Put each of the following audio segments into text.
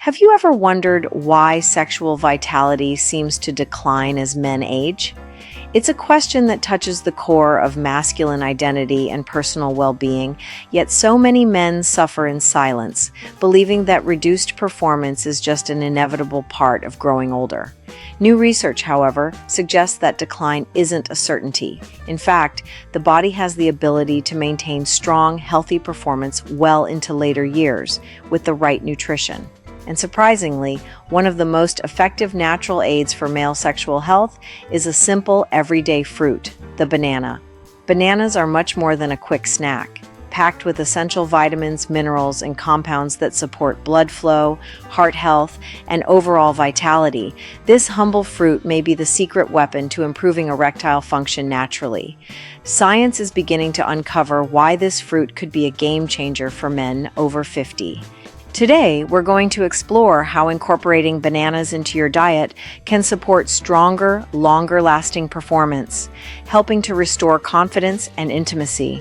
Have you ever wondered why sexual vitality seems to decline as men age? It's a question that touches the core of masculine identity and personal well-being, yet so many men suffer in silence, believing that reduced performance is just an inevitable part of growing older. New research, however, suggests that decline isn't a certainty. In fact, the body has the ability to maintain strong, healthy performance well into later years with the right nutrition. And surprisingly, one of the most effective natural aids for male sexual health is a simple, everyday fruit, the banana. Bananas are much more than a quick snack, packed with essential vitamins, minerals, and compounds that support blood flow, heart health, and overall vitality. This humble fruit may be the secret weapon to improving erectile function naturally. Science is beginning to uncover why this fruit could be a game changer for men over 50. Today, we're going to explore how incorporating bananas into your diet can support stronger, longer-lasting performance, helping to restore confidence and intimacy.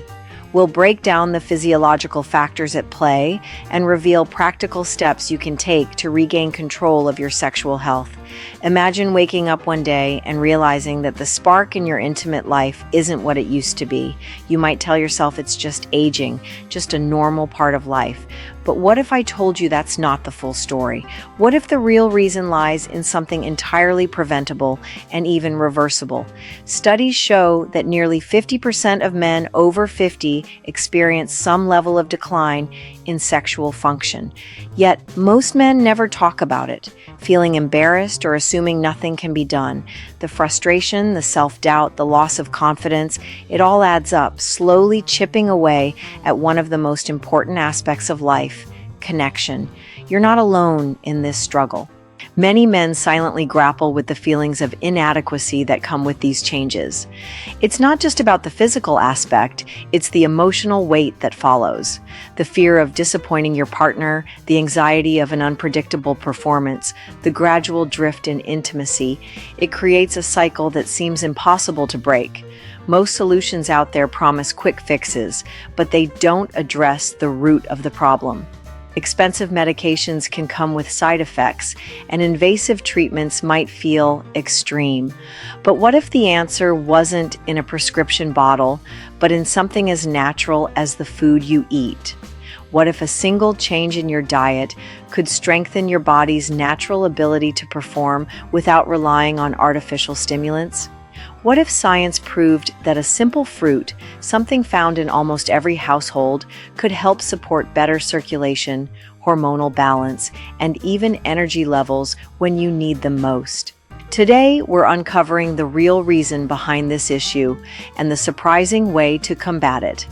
We'll break down the physiological factors at play and reveal practical steps you can take to regain control of your sexual health. Imagine waking up one day and realizing that the spark in your intimate life isn't what it used to be. You might tell yourself it's just aging, just a normal part of life. But what if I told you that's not the full story? What if the real reason lies in something entirely preventable and even reversible? Studies show that nearly 50% of men over 50 experience some level of decline in sexual function. Yet, most men never talk about it, feeling embarrassed or assuming nothing can be done. The frustration, the self-doubt, the loss of confidence, it all adds up, slowly chipping away at one of the most important aspects of life: connection. You're not alone in this struggle. Many men silently grapple with the feelings of inadequacy that come with these changes. It's not just about the physical aspect, it's the emotional weight that follows. The fear of disappointing your partner, the anxiety of an unpredictable performance, the gradual drift in intimacy. It creates a cycle that seems impossible to break. Most solutions out there promise quick fixes, but they don't address the root of the problem. Expensive medications can come with side effects, and invasive treatments might feel extreme. But what if the answer wasn't in a prescription bottle, but in something as natural as the food you eat? What if a single change in your diet could strengthen your body's natural ability to perform without relying on artificial stimulants? What if science proved that a simple fruit, something found in almost every household, could help support better circulation, hormonal balance, and even energy levels when you need them most? Today, we're uncovering the real reason behind this issue and the surprising way to combat it.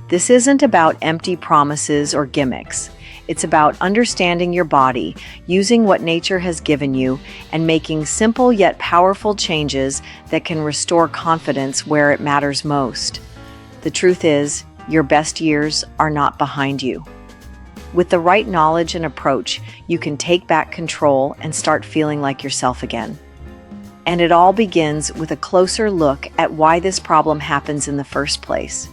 This isn't about empty promises or gimmicks. It's about understanding your body, using what nature has given you, and making simple yet powerful changes that can restore confidence where it matters most. The truth is, your best years are not behind you. With the right knowledge and approach, you can take back control and start feeling like yourself again. And it all begins with a closer look at why this problem happens in the first place.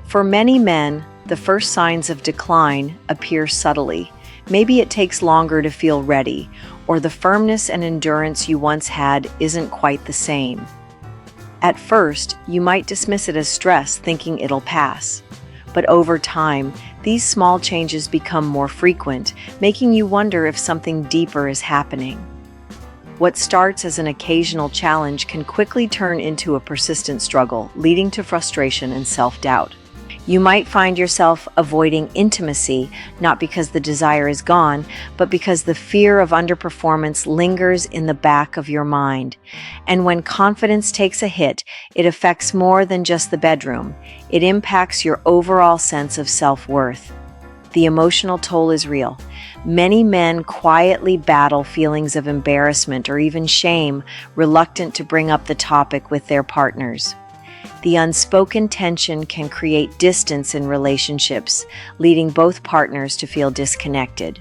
For many men, the first signs of decline appear subtly. Maybe it takes longer to feel ready, or the firmness and endurance you once had isn't quite the same. At first, you might dismiss it as stress, thinking it'll pass. But over time, these small changes become more frequent, making you wonder if something deeper is happening. What starts as an occasional challenge can quickly turn into a persistent struggle, leading to frustration and self-doubt. You might find yourself avoiding intimacy, not because the desire is gone, but because the fear of underperformance lingers in the back of your mind. And when confidence takes a hit, it affects more than just the bedroom. It impacts your overall sense of self-worth. The emotional toll is real. Many men quietly battle feelings of embarrassment or even shame, reluctant to bring up the topic with their partners. The unspoken tension can create distance in relationships, leading both partners to feel disconnected.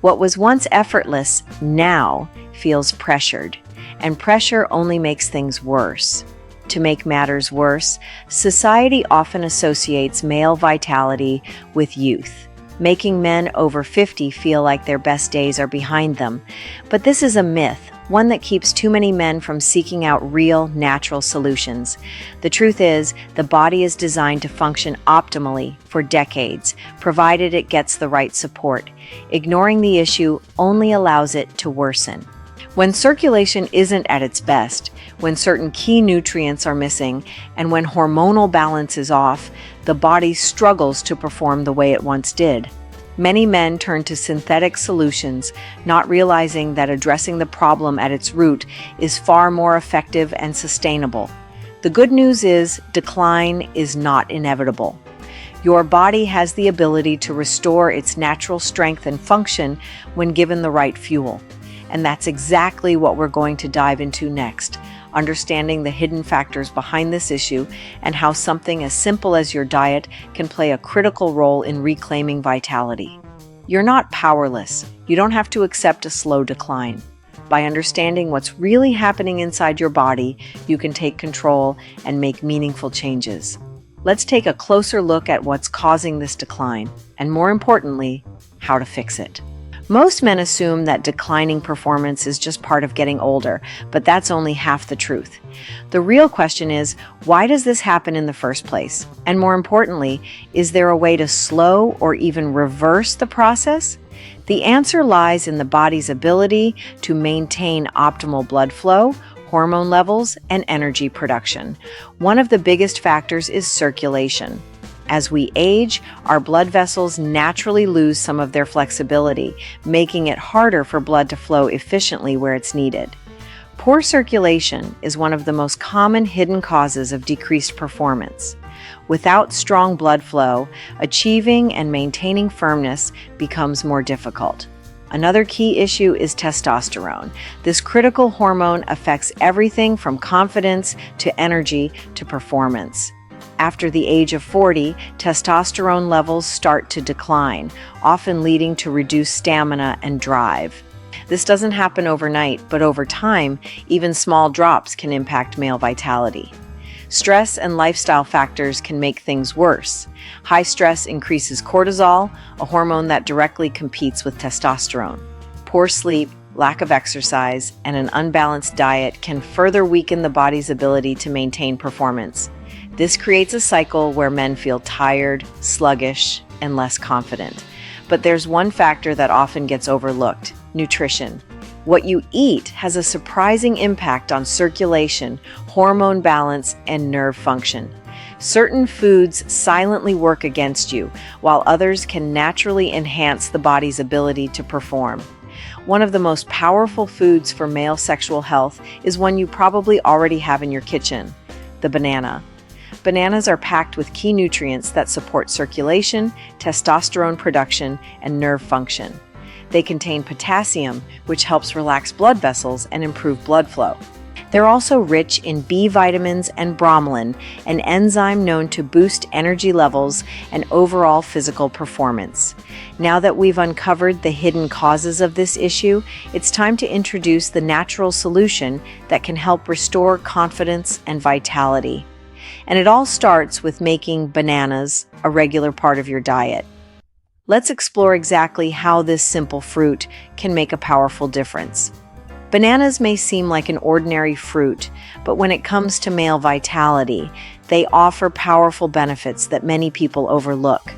What was once effortless now feels pressured, and pressure only makes things worse. To make matters worse, society often associates male vitality with youth. making men over 50 feel like their best days are behind them. But this is a myth, one that keeps too many men from seeking out real, natural solutions. The truth is, the body is designed to function optimally for decades, provided it gets the right support. Ignoring the issue only allows it to worsen. When circulation isn't at its best, when certain key nutrients are missing, and when hormonal balance is off, the body struggles to perform the way it once did. Many men turn to synthetic solutions, not realizing that addressing the problem at its root is far more effective and sustainable. The good news is, decline is not inevitable. Your body has the ability to restore its natural strength and function when given the right fuel. And that's exactly what we're going to dive into next, understanding the hidden factors behind this issue and how something as simple as your diet can play a critical role in reclaiming vitality. You're not powerless. You don't have to accept a slow decline. By understanding what's really happening inside your body, you can take control and make meaningful changes. Let's take a closer look at what's causing this decline, and more importantly, how to fix it. Most men assume that declining performance is just part of getting older, but that's only half the truth. The real question is, why does this happen in the first place? And more importantly, is there a way to slow or even reverse the process? The answer lies in the body's ability to maintain optimal blood flow, hormone levels, and energy production. One of the biggest factors is circulation. As we age, our blood vessels naturally lose some of their flexibility, making it harder for blood to flow efficiently where it's needed. Poor circulation is one of the most common hidden causes of decreased performance. Without strong blood flow, achieving and maintaining firmness becomes more difficult. Another key issue is testosterone. This critical hormone affects everything from confidence to energy to performance. After the age of 40, testosterone levels start to decline, often leading to reduced stamina and drive. This doesn't happen overnight, but over time, even small drops can impact male vitality. Stress and lifestyle factors can make things worse. High stress increases cortisol, a hormone that directly competes with testosterone. Poor sleep, lack of exercise, and an unbalanced diet can further weaken the body's ability to maintain performance. This creates a cycle where men feel tired, sluggish, and less confident. But there's one factor that often gets overlooked: nutrition. What you eat has a surprising impact on circulation, hormone balance, and nerve function. Certain foods silently work against you, while others can naturally enhance the body's ability to perform. One of the most powerful foods for male sexual health is one you probably already have in your kitchen: the banana. Bananas are packed with key nutrients that support circulation, testosterone production, and nerve function. They contain potassium, which helps relax blood vessels and improve blood flow. They're also rich in B vitamins and bromelain, an enzyme known to boost energy levels and overall physical performance. Now that we've uncovered the hidden causes of this issue, it's time to introduce the natural solution that can help restore confidence and vitality. And it all starts with making bananas a regular part of your diet. Let's explore exactly how this simple fruit can make a powerful difference. Bananas may seem like an ordinary fruit, but when it comes to male vitality, they offer powerful benefits that many people overlook.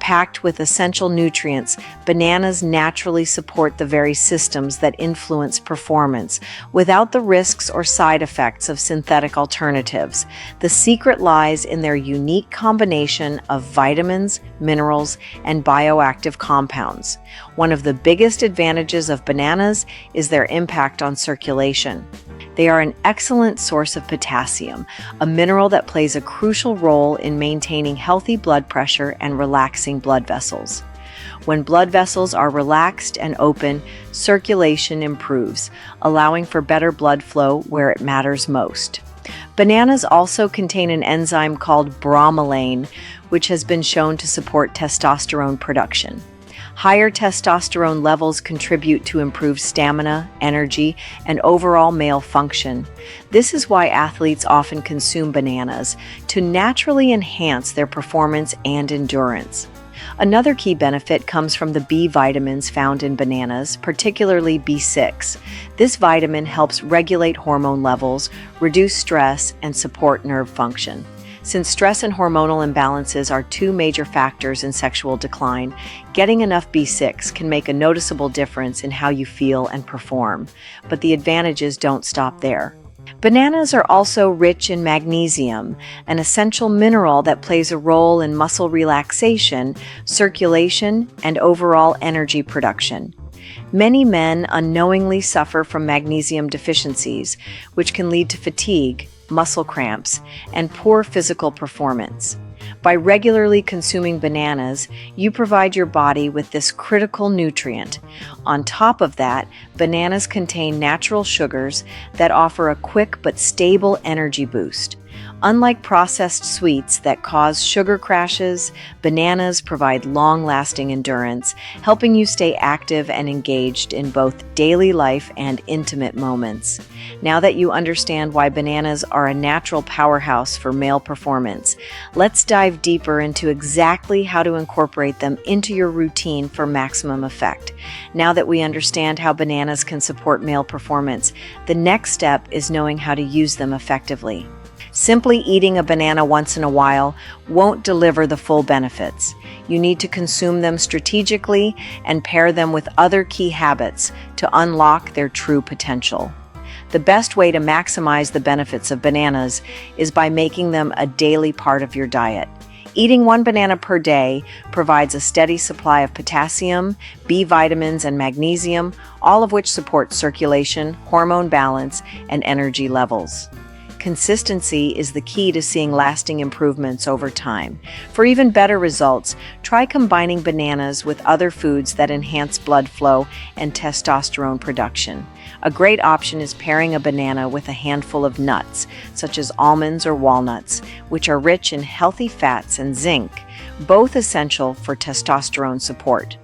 Packed with essential nutrients, bananas naturally support the very systems that influence performance, without the risks or side effects of synthetic alternatives. The secret lies in their unique combination of vitamins, minerals, and bioactive compounds. One of the biggest advantages of bananas is their impact on circulation. They are an excellent source of potassium, a mineral that plays a crucial role in maintaining healthy blood pressure and relaxing blood vessels. When blood vessels are relaxed and open, circulation improves, allowing for better blood flow where it matters most. Bananas also contain an enzyme called bromelain, which has been shown to support testosterone production. Higher testosterone levels contribute to improved stamina, energy, and overall male function. This is why athletes often consume bananas, to naturally enhance their performance and endurance. Another key benefit comes from the B vitamins found in bananas, particularly B6. This vitamin helps regulate hormone levels, reduce stress, and support nerve function. Since stress and hormonal imbalances are two major factors in sexual decline, getting enough B6 can make a noticeable difference in how you feel and perform. But the advantages don't stop there. Bananas are also rich in magnesium, an essential mineral that plays a role in muscle relaxation, circulation, and overall energy production. Many men unknowingly suffer from magnesium deficiencies, which can lead to fatigue, muscle cramps, and poor physical performance. By regularly consuming bananas, you provide your body with this critical nutrient. On top of that, bananas contain natural sugars that offer a quick but stable energy boost. Unlike processed sweets that cause sugar crashes, bananas provide long-lasting endurance, helping you stay active and engaged in both daily life and intimate moments. Now that you understand why bananas are a natural powerhouse for male performance, let's dive deeper into exactly how to incorporate them into your routine for maximum effect. Now that we understand how bananas can support male performance, the next step is knowing how to use them effectively. Simply eating a banana once in a while won't deliver the full benefits. You need to consume them strategically and pair them with other key habits to unlock their true potential. The best way to maximize the benefits of bananas is by making them a daily part of your diet. Eating one banana per day provides a steady supply of potassium, B vitamins, and magnesium, all of which support circulation, hormone balance, and energy levels. Consistency is the key to seeing lasting improvements over time. For even better results, try combining bananas with other foods that enhance blood flow and testosterone production. A great option is pairing a banana with a handful of nuts, such as almonds or walnuts, which are rich in healthy fats and zinc, both essential for testosterone support.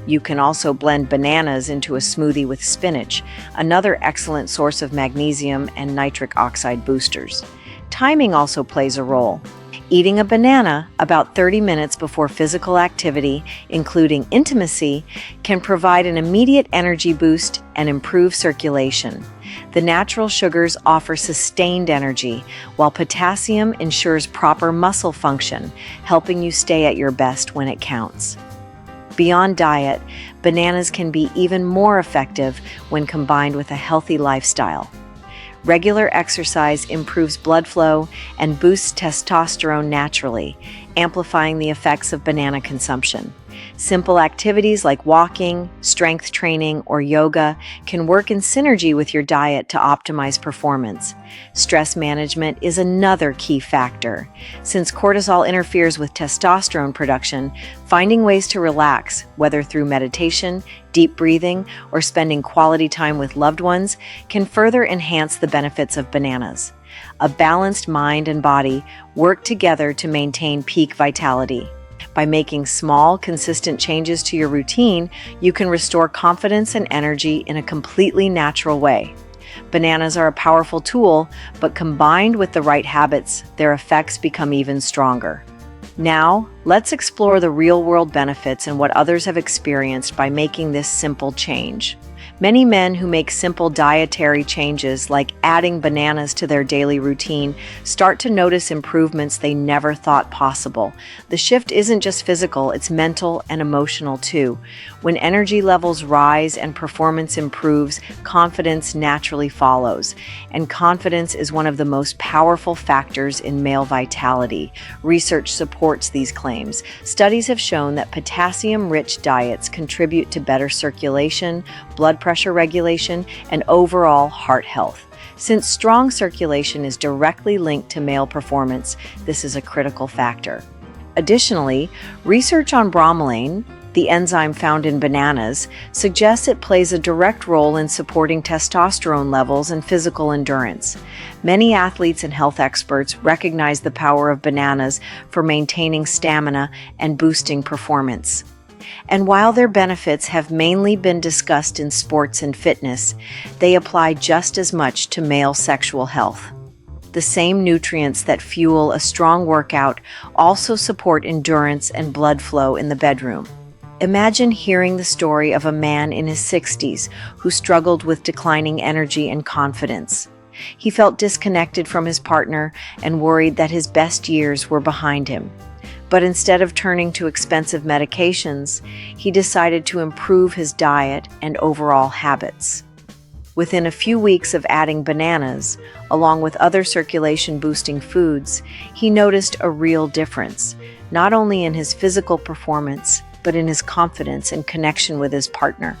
You can also blend bananas into a smoothie with spinach, another excellent source of magnesium and nitric oxide boosters. Timing also plays a role. Eating a banana about 30 minutes before physical activity, including intimacy, can provide an immediate energy boost and improve circulation. The natural sugars offer sustained energy, while potassium ensures proper muscle function, helping you stay at your best when it counts. Beyond diet, bananas can be even more effective when combined with a healthy lifestyle. Regular exercise improves blood flow and boosts testosterone naturally, amplifying the effects of banana consumption. Simple activities like walking, strength training, or yoga can work in synergy with your diet to optimize performance. Stress management is another key factor. Since cortisol interferes with testosterone production, finding ways to relax, whether through meditation, deep breathing, or spending quality time with loved ones, can further enhance the benefits of bananas. A balanced mind and body work together to maintain peak vitality. By making small, consistent changes to your routine, you can restore confidence and energy in a completely natural way. Bananas are a powerful tool, but combined with the right habits, their effects become even stronger. Now, let's explore the real-world benefits and what others have experienced by making this simple change. Many men who make simple dietary changes like adding bananas to their daily routine start to notice improvements they never thought possible. The shift isn't just physical, it's mental and emotional too. When energy levels rise and performance improves, confidence naturally follows. And confidence is one of the most powerful factors in male vitality. Research supports these claims. Studies have shown that potassium-rich diets contribute to better circulation, blood pressure regulation, and overall heart health. Since strong circulation is directly linked to male performance, this is a critical factor. Additionally, research on bromelain, the enzyme found in bananas, suggests it plays a direct role in supporting testosterone levels and physical endurance. Many athletes and health experts recognize the power of bananas for maintaining stamina and boosting performance. And while their benefits have mainly been discussed in sports and fitness, they apply just as much to male sexual health. The same nutrients that fuel a strong workout also support endurance and blood flow in the bedroom. Imagine hearing the story of a man in his 60s who struggled with declining energy and confidence. He felt disconnected from his partner and worried that his best years were behind him. But instead of turning to expensive medications, he decided to improve his diet and overall habits. Within a few weeks of adding bananas, along with other circulation-boosting foods, he noticed a real difference, not only in his physical performance, but in his confidence and connection with his partner.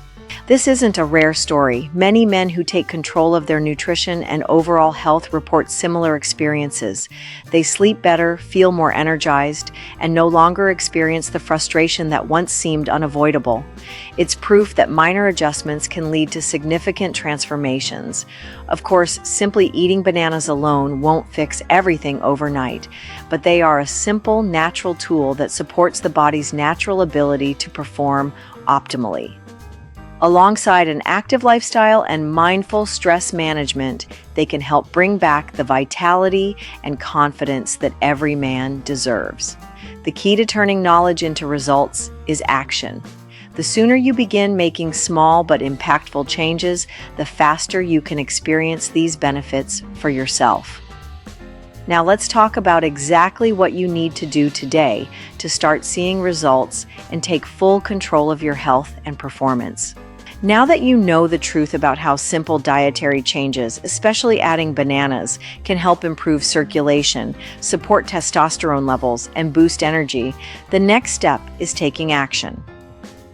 This isn't a rare story. Many men who take control of their nutrition and overall health report similar experiences. They sleep better, feel more energized, and no longer experience the frustration that once seemed unavoidable. It's proof that minor adjustments can lead to significant transformations. Of course, simply eating bananas alone won't fix everything overnight, but they are a simple, natural tool that supports the body's natural ability to perform optimally. Alongside an active lifestyle and mindful stress management, they can help bring back the vitality and confidence that every man deserves. The key to turning knowledge into results is action. The sooner you begin making small but impactful changes, the faster you can experience these benefits for yourself. Now let's talk about exactly what you need to do today to start seeing results and take full control of your health and performance. Now that you know the truth about how simple dietary changes, especially adding bananas, can help improve circulation, support testosterone levels, and boost energy, the next step is taking action.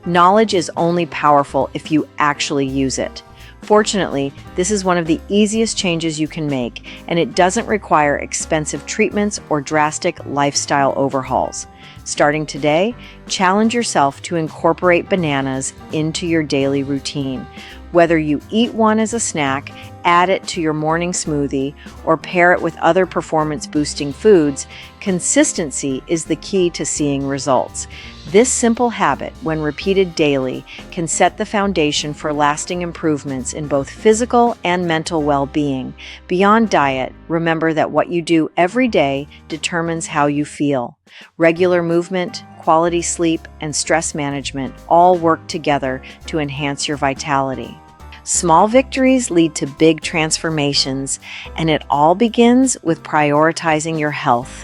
Knowledge is only powerful if you actually use it. Fortunately, this is one of the easiest changes you can make, and it doesn't require expensive treatments or drastic lifestyle overhauls. Starting today, challenge yourself to incorporate bananas into your daily routine. Whether you eat one as a snack, add it to your morning smoothie, or pair it with other performance-boosting foods, consistency is the key to seeing results. This simple habit, when repeated daily, can set the foundation for lasting improvements in both physical and mental well-being. Beyond diet, remember that what you do every day determines how you feel. Regular movement, quality sleep, and stress management all work together to enhance your vitality. Small victories lead to big transformations, and it all begins with prioritizing your health.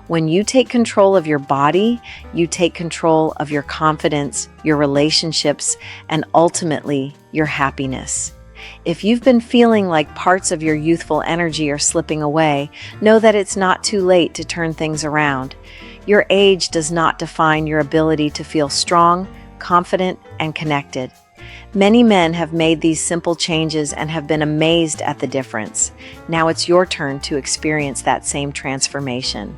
When you take control of your body, you take control of your confidence, your relationships, and ultimately, your happiness. If you've been feeling like parts of your youthful energy are slipping away, know that it's not too late to turn things around. Your age does not define your ability to feel strong, confident, and connected. Many men have made these simple changes and have been amazed at the difference. Now it's your turn to experience that same transformation.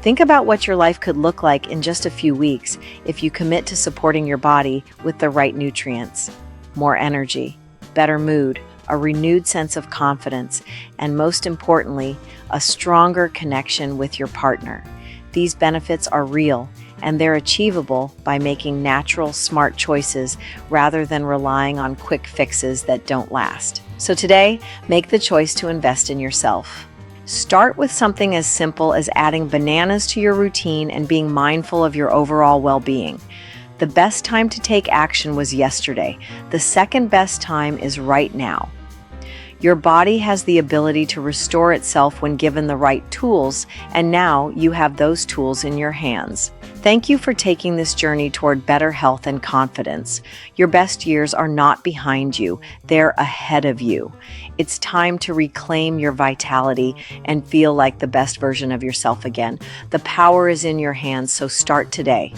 Think about what your life could look like in just a few weeks if you commit to supporting your body with the right nutrients. More energy, better mood, a renewed sense of confidence, and most importantly, a stronger connection with your partner. These benefits are real, and they're achievable by making natural, smart choices rather than relying on quick fixes that don't last. So today, make the choice to invest in yourself. Start with something as simple as adding bananas to your routine and being mindful of your overall well-being. The best time to take action was yesterday. The second best time is right now. Your body has the ability to restore itself when given the right tools, and now you have those tools in your hands. Thank you for taking this journey toward better health and confidence. Your best years are not behind you, they're ahead of you. It's time to reclaim your vitality and feel like the best version of yourself again. The power is in your hands, so start today.